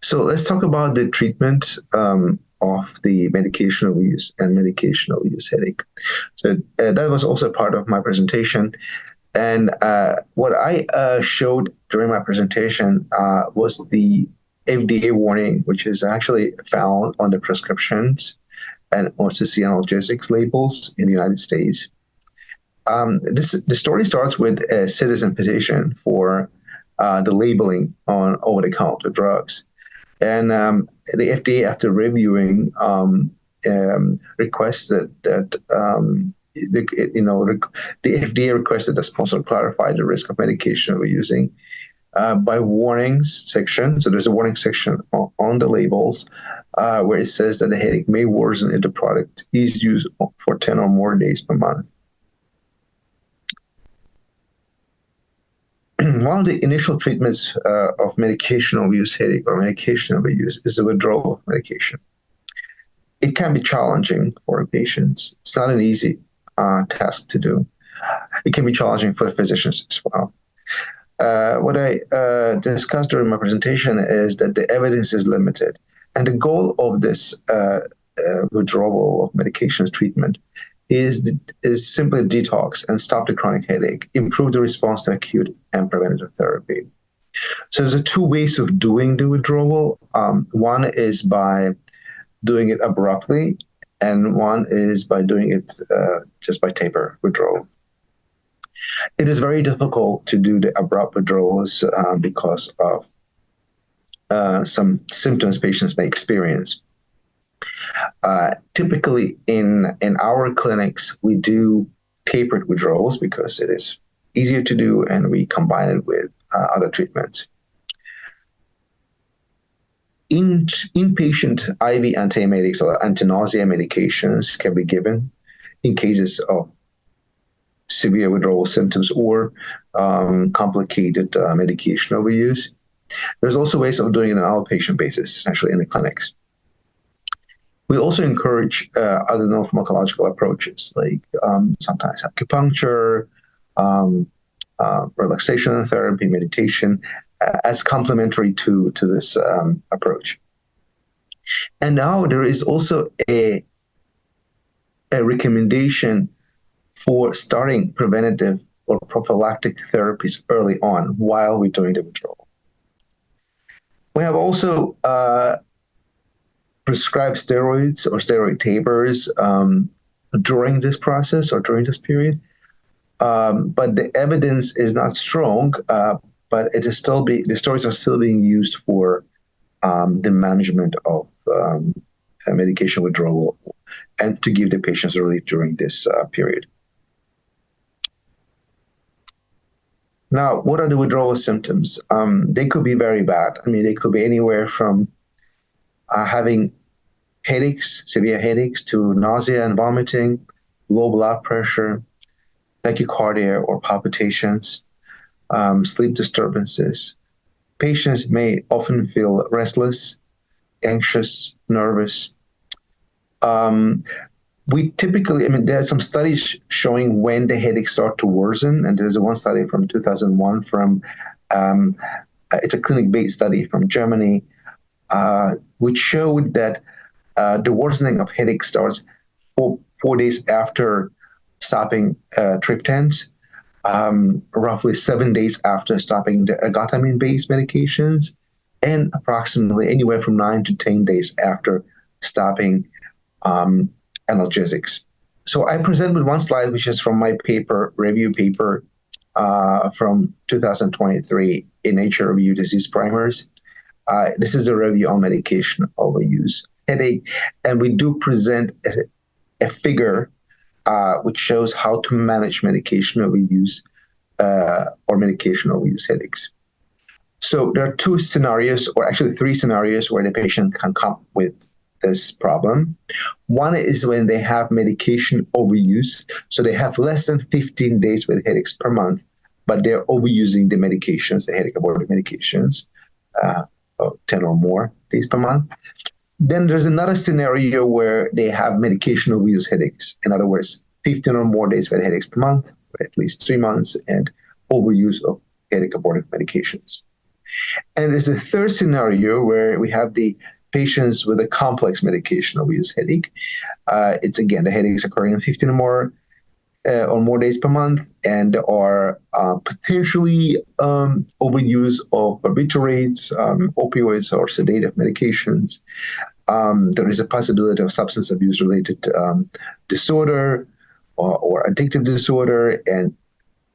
So let's talk about the treatment of the medication overuse and medication overuse headache. So that was also part of my presentation. And what I showed during my presentation was the FDA warning, which is actually found on the prescriptions and also the analgesics labels in the United States. The story starts with a citizen petition for the labeling on over-the-counter drugs. And the FDA, after reviewing, requested that the FDA requested the sponsor clarify the risk of medication we're using by warnings section. So there's a warning section on the labels where it says that the headache may worsen if the product is used for 10 or more days per month. One of the initial treatments of medication overuse headache or medication overuse is the withdrawal of medication. It can be challenging for patients. It's not an easy task to do. It can be challenging for the physicians as well. What I discussed during my presentation is that the evidence is limited. And the goal of this withdrawal of medications treatment is simply detox and stop the chronic headache, improve the response to acute and preventative therapy. So there's two ways of doing the withdrawal. One is by doing it abruptly, and one is by doing it just by taper withdrawal. It is very difficult to do the abrupt withdrawals because of some symptoms patients may experience. Typically in our clinics, we do tapered withdrawals because it is easier to do and we combine it with other treatments. Inpatient IV antiemetics or anti-nausea medications can be given in cases of severe withdrawal symptoms or complicated medication overuse. There's also ways of doing it on an outpatient basis, essentially in the clinics. We also encourage other non-pharmacological approaches, like sometimes acupuncture, relaxation therapy, meditation, as complementary to this approach. And now there is also a recommendation for starting preventative or prophylactic therapies early on while we're doing the withdrawal. We have also prescribed steroids or steroid tapers during this process or during this period. But the evidence is not strong, but it is still the steroids are still being used for the management of medication withdrawal and to give the patients relief during this period. Now, what are the withdrawal symptoms? They could be very bad. I mean, they could be anywhere from having headaches, severe headaches, to nausea and vomiting, low blood pressure, tachycardia or palpitations, sleep disturbances. Patients may often feel restless, anxious, nervous. We typically, there are some studies showing when the headaches start to worsen, and there's one study from 2001 from, it's a clinic-based study from Germany, which showed that the worsening of headache starts 4 days after stopping triptans, roughly 7 days after stopping the ergotamine-based medications, and approximately anywhere from 9 to 10 days after stopping analgesics. So I present with one slide, which is from my review paper from 2023 in Nature Review Disease Primers. This is a review on medication overuse headache, and we do present a figure which shows how to manage medication overuse or medication overuse headaches. So there are 2 scenarios, or actually 3 scenarios, where the patient can come with this problem. One is when they have medication overuse, so they have less than 15 days with headaches per month, but they're overusing the medications, the headache abortive medications, 10 or more days per month. Then there's another scenario where they have medication overuse headaches. In other words, 15 or more days with headaches per month, for at least 3 months, and overuse of headache abortive medications. And there's a third scenario where we have the patients with a complex medication overuse headache. It's again, the headaches occurring in 15 or more days per month, and are potentially overuse of barbiturates, opioids, or sedative medications. There is a possibility of substance abuse related disorder or addictive disorder, and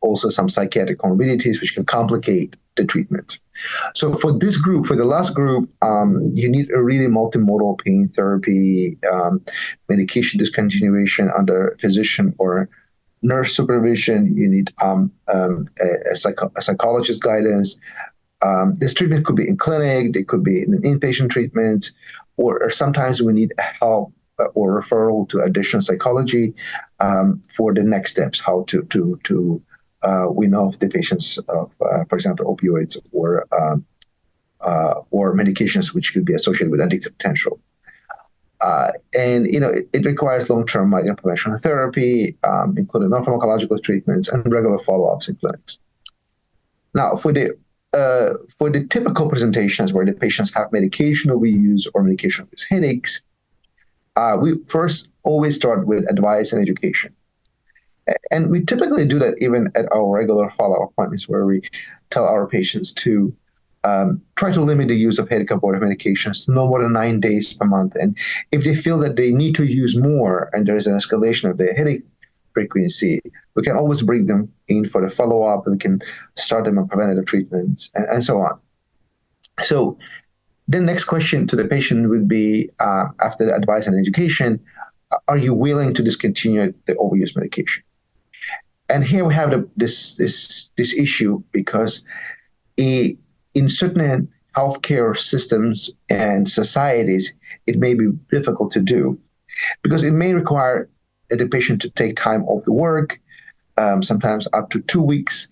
also some psychiatric comorbidities which can complicate the treatment. So for this group, for the last group, you need a really multimodal pain therapy, medication discontinuation under physician or nurse supervision. You need a psychologist guidance. This treatment could be in clinic, it could be in an inpatient treatment, or sometimes we need help or referral to additional psychology for the next steps, how to we know if the patients of, for example, opioids or medications which could be associated with addictive potential. And it requires long-term migraine prevention therapy, including non-pharmacological treatments and regular follow-ups in clinics. Now, for the typical presentations where the patients have medication overuse or medication overuse headaches, we first always start with advice and education. And we typically do that even at our regular follow-up appointments, where we tell our patients to try to limit the use of headache avoidant medications to no more than 9 days per month. And if they feel that they need to use more and there is an escalation of their headache frequency, we can always bring them in for the follow-up, and we can start them on preventative treatments and so on. So the next question to the patient would be, after the advice and education, are you willing to discontinue the overuse medication? And here we have this issue because in certain healthcare systems and societies, it may be difficult to do because it may require the patient to take time off the work, sometimes up to 2 weeks,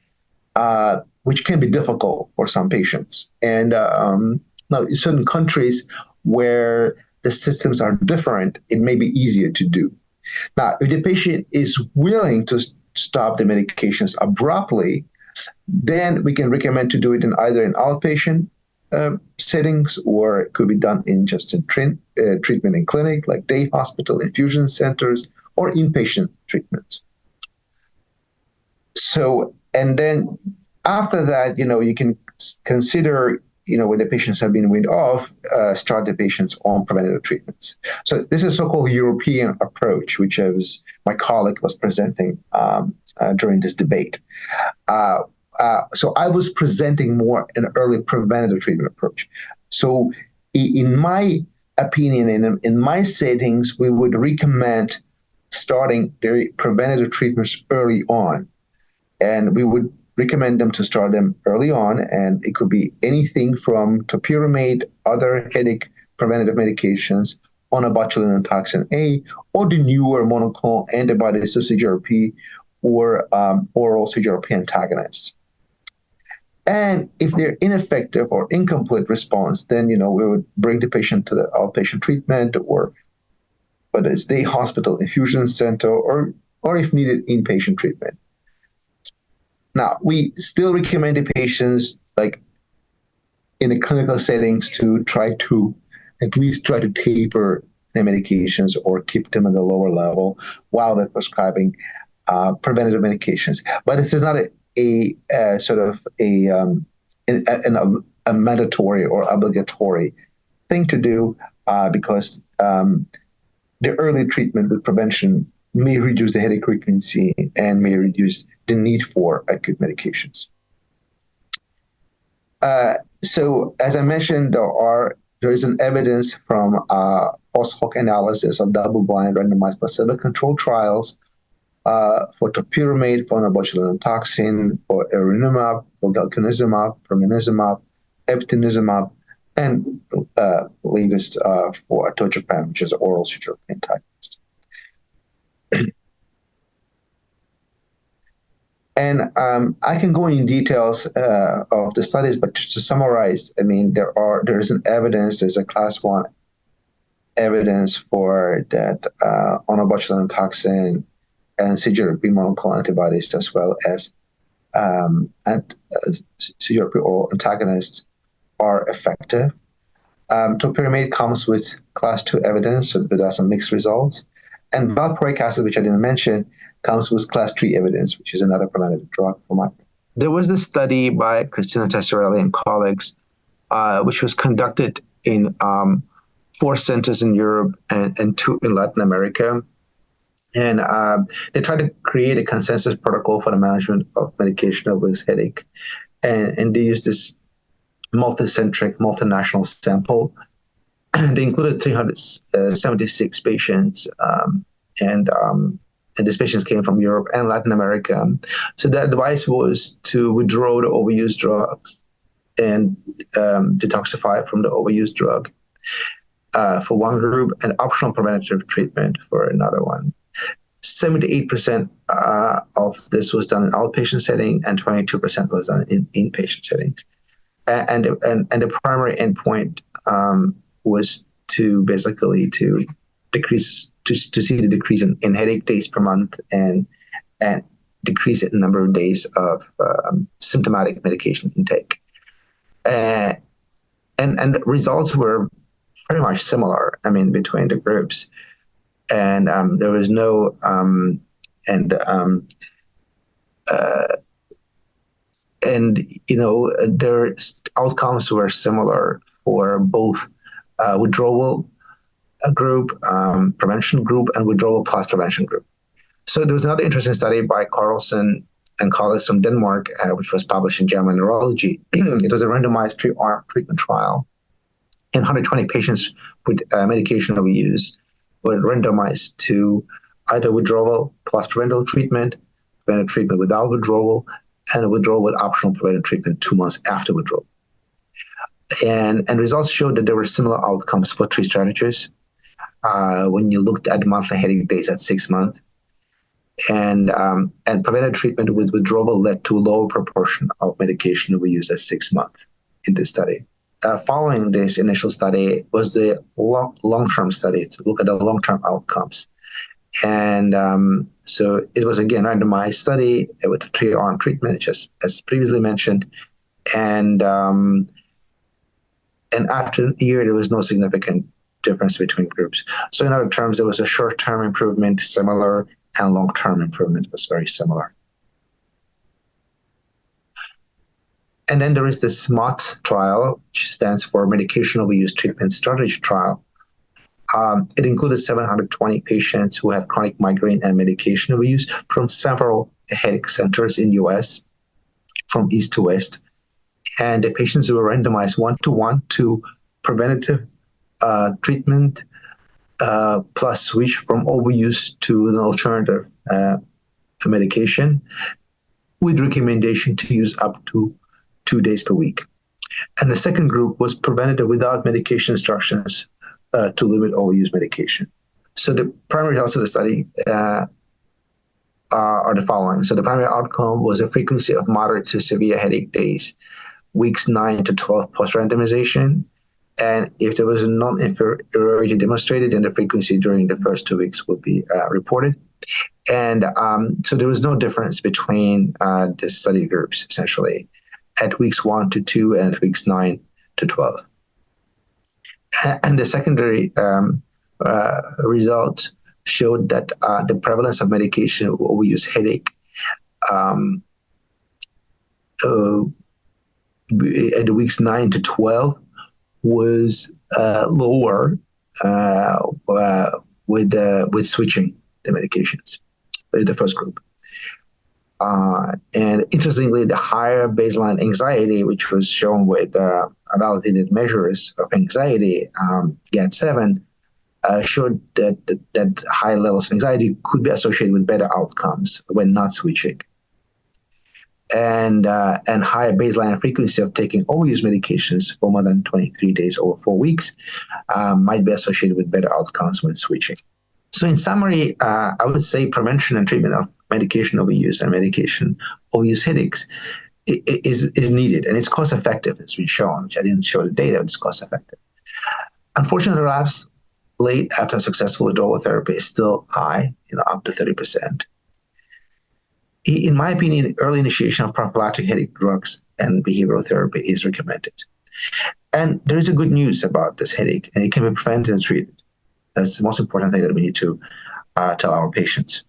which can be difficult for some patients. And now, in certain countries where the systems are different, it may be easier to do. Now, if the patient is willing to stop the medications abruptly, then we can recommend to do it in either in outpatient settings, or it could be done in just in treatment in clinic, like day hospital, infusion centers, or inpatient treatments. So, and then after that, you can consider, when the patients have been weaned off, start the patients on preventative treatments. So this is a so-called European approach, which my colleague was presenting during this debate. So I was presenting more an early preventative treatment approach. So in my opinion, in my settings, we would recommend starting the preventative treatments early on. And we would recommend them to start them early on, and it could be anything from topiramate, other headache preventative medications, onabotulinum toxin A, or the newer monoclonal antibodies to CGRP, or oral CGRP antagonists. And if they're ineffective or incomplete response, then we would bring the patient to the outpatient treatment, or whether it's day hospital, infusion center, or if needed, inpatient treatment. Now, we still recommend the patients, like in the clinical settings, to at least try to taper their medications or keep them at a lower level while they're prescribing preventative medications. But this is not a mandatory or obligatory thing to do, because the early treatment with prevention may reduce the headache frequency and may reduce the need for acute medications. So, as I mentioned, there is an evidence from post-hoc analysis of double-blind randomized placebo-controlled trials for topiramate, for onabotulinum toxin, for erinumab, for galcanezumab, permanezumab, eptinezumab, and latest for atogepant, which is an oral CGRP antagonist. And I can go in details of the studies, but just to summarize, there is an evidence, there's a class 1 evidence for that onabotulinum toxin and CGRP monoclonal antibodies, as well as CGRP oral antagonists, are effective. Topiramate comes with class 2 evidence, so there are some mixed results. And valproic acid, which I didn't mention, comes with class 3 evidence, which is another preventative drug for migraine. There was this study by Cristina Tessarelli and colleagues, which was conducted in 4 centers in Europe and 2 in Latin America. And they tried to create a consensus protocol for the management of medication-overuse headache. And they used this multicentric, multinational sample. They included 376 patients, and these patients came from Europe and Latin America. So the advice was to withdraw the overused drugs and detoxify from the overused drug for one group, and optional preventative treatment for another one. 78% of this was done in outpatient setting, and 22% was done in inpatient settings. And the primary endpoint was to basically to decrease to see the decrease in headache days per month and decrease in number of days of symptomatic medication intake. And the results were very much similar, between the groups. And there was no their outcomes were similar for both withdrawal group, prevention group, and withdrawal plus prevention group. So there was another interesting study by Carlson and colleagues from Denmark, which was published in JAMA Neurology. It was a randomized 3-arm treatment trial, and 120 patients with medication overuse were randomized to either withdrawal plus preventable treatment, preventive treatment without withdrawal, and a withdrawal with optional preventive treatment 2 months after withdrawal. And results showed that there were similar outcomes for 3 strategies when you looked at monthly headache days at 6 months. And preventive treatment with withdrawal led to a lower proportion of medication overuse at 6 months in this study. Following this initial study was the long-term study to look at the long-term outcomes. And so it was, again, a randomized study with a 3-arm treatment, just as previously mentioned. And after a year, there was no significant difference between groups. So in other terms, there was a short-term improvement similar, and long-term improvement was very similar. And then there is the SMOT trial, which stands for Medication Overuse Treatment Strategy Trial. It included 720 patients who had chronic migraine and medication overuse from several headache centers in the U.S., from east to west. And the patients were randomized 1-to-1 to preventative treatment plus switch from overuse to an alternative medication, with recommendation to use up to 2 days per week. And the second group was preventative without medication instructions to limit overuse medication. So the primary results of the study are the following. So the primary outcome was a frequency of moderate to severe headache days, weeks 9 to 12 post-randomization. And if there was a non-inferiority demonstrated, then the frequency during the first 2 weeks would be reported. And so there was no difference between the study groups, essentially, at weeks 1 to 2 and at weeks 9 to 12. And the secondary results showed that the prevalence of medication overuse headache at the weeks 9 to 12 was lower with switching the medications in the first group. And interestingly, the higher baseline anxiety, which was shown with validated measures of anxiety, GAD-7, showed that high levels of anxiety could be associated with better outcomes when not switching. And higher baseline frequency of taking overuse medications for more than 23 days over 4 weeks might be associated with better outcomes when switching. So in summary, I would say prevention and treatment of medication overuse and medication overuse headaches is needed, and it's cost-effective. It's been shown, which I didn't show the data, but it's cost-effective. Unfortunately, relapse late after successful withdrawal therapy is still high, up to 30%. In my opinion, early initiation of prophylactic headache drugs and behavioral therapy is recommended. And there is a good news about this headache, and it can be prevented and treated. That's the most important thing that we need to tell our patients.